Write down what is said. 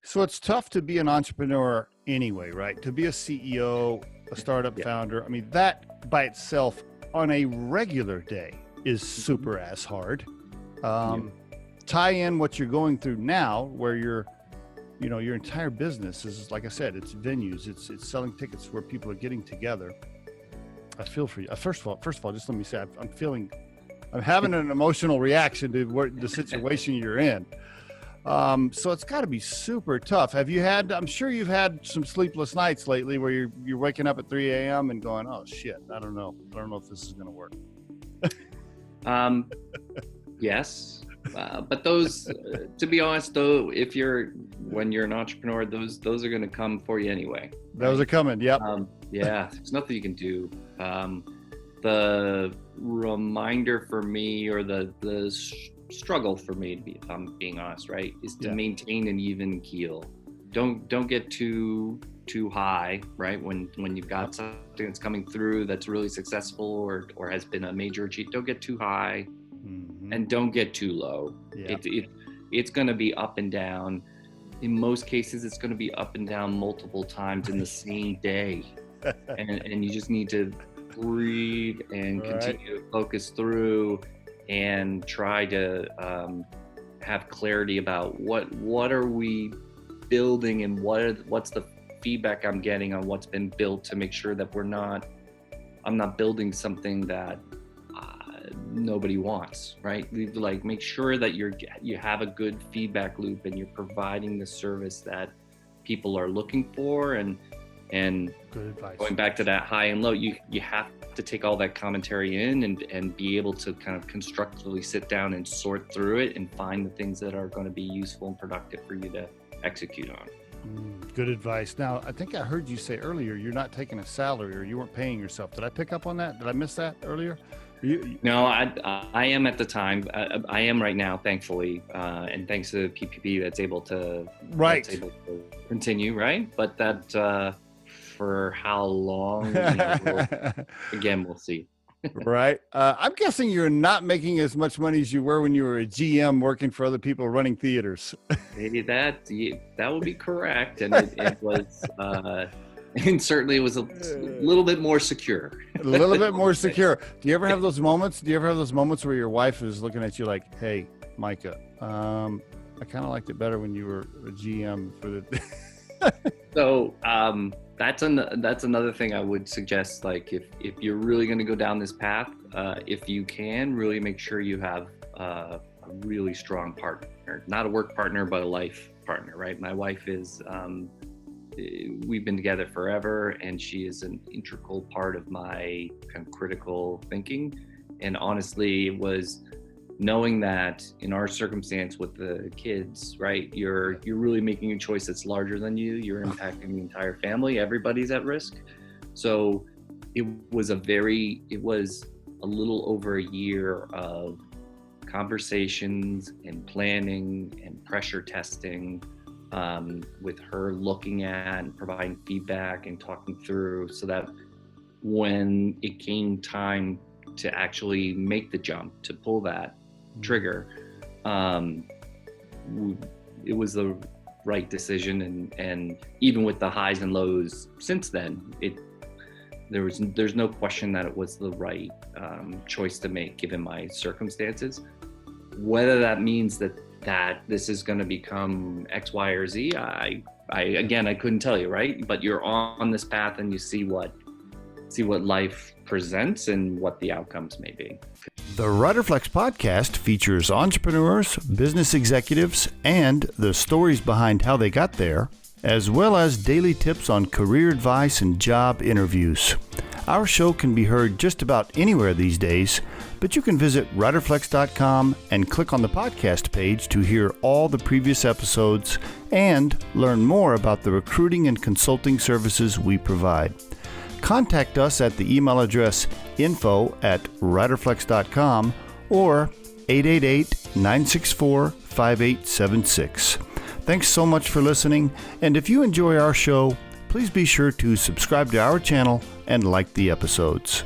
So it's tough to be an entrepreneur anyway, right? To be a CEO, a startup Yeah. founder. I mean, that by itself on a regular day is super ass hard. Tie in what you're going through now, where your entire business is, like I said, it's venues, it's selling tickets where people are getting together. I feel for you. First of all, just let me say, I'm having an emotional reaction to the situation you're in. So it's got to be super tough. I'm sure you've had some sleepless nights lately where you're waking up at 3 a.m. and going, oh shit, I don't know if this is going to work. Yes. But those, to be honest, though, when you're an entrepreneur, those are going to come for you anyway. Those are coming. Yep. Yeah, there's nothing you can do. The reminder for me, or the struggle for me, if I'm being honest, right, is to maintain an even keel. Don't get too high, right? When you've got something that's coming through that's really successful or has been a major achievement, don't get too high. And don't get too low. Yeah. It's going to be up and down. In most cases, it's going to be up and down multiple times in the same day. And you just need to breathe and continue to focus through and try to have clarity about what are we building and what's the feedback I'm getting on what's been built, to make sure that I'm not building something that nobody wants, right? Like, make sure that you have a good feedback loop and you're providing the service that people are looking for. And good advice. Going back to that high and low, you have to take all that commentary in and be able to kind of constructively sit down and sort through it and find the things that are going to be useful and productive for you to execute on. Good advice. Now, I think I heard you say earlier you're not taking a salary, or you weren't paying yourself. Did I pick up on that? Did I miss that earlier? No, I am at the time. I am right now, thankfully, and thanks to PPP that's able to continue, right? But that for how long? Again, we'll see. Right. I'm guessing you're not making as much money as you were when you were a GM working for other people running theaters. Maybe that would be correct, and it was. And certainly it was a little bit more secure. A little bit more secure. Do you ever have those moments? Where your wife is looking at you like, "Hey, Micah, I kind of liked it better when you were a GM for the." So that's another thing I would suggest. Like, if you're really going to go down this path, if you can, really make sure you have a really strong partner, not a work partner, but a life partner. Right? My wife is. We've been together forever, and she is an integral part of my kind of critical thinking. And honestly, it was knowing that in our circumstance with the kids, right, you're really making a choice that's larger than you. You're impacting the entire family. Everybody's at risk. So it was a little over a year of conversations and planning and pressure testing, with her looking at and providing feedback and talking through, so that when it came time to actually make the jump, to pull that trigger, it was the right decision. And even with the highs and lows since then, there's no question that it was the right choice to make given my circumstances. Whether that means that this is going to become X, Y, or Z, I couldn't tell you, right? But you're on this path and you see what life presents and what the outcomes may be. The Riderflex podcast features entrepreneurs, business executives, and the stories behind how they got there, as well as daily tips on career advice and job interviews. Our show can be heard just about anywhere these days, but you can visit riderflex.com and click on the podcast page to hear all the previous episodes and learn more about the recruiting and consulting services we provide. Contact us at the email address info@riderflex.com or 888-964-5876. Thanks so much for listening, and if you enjoy our show, please be sure to subscribe to our channel and like the episodes.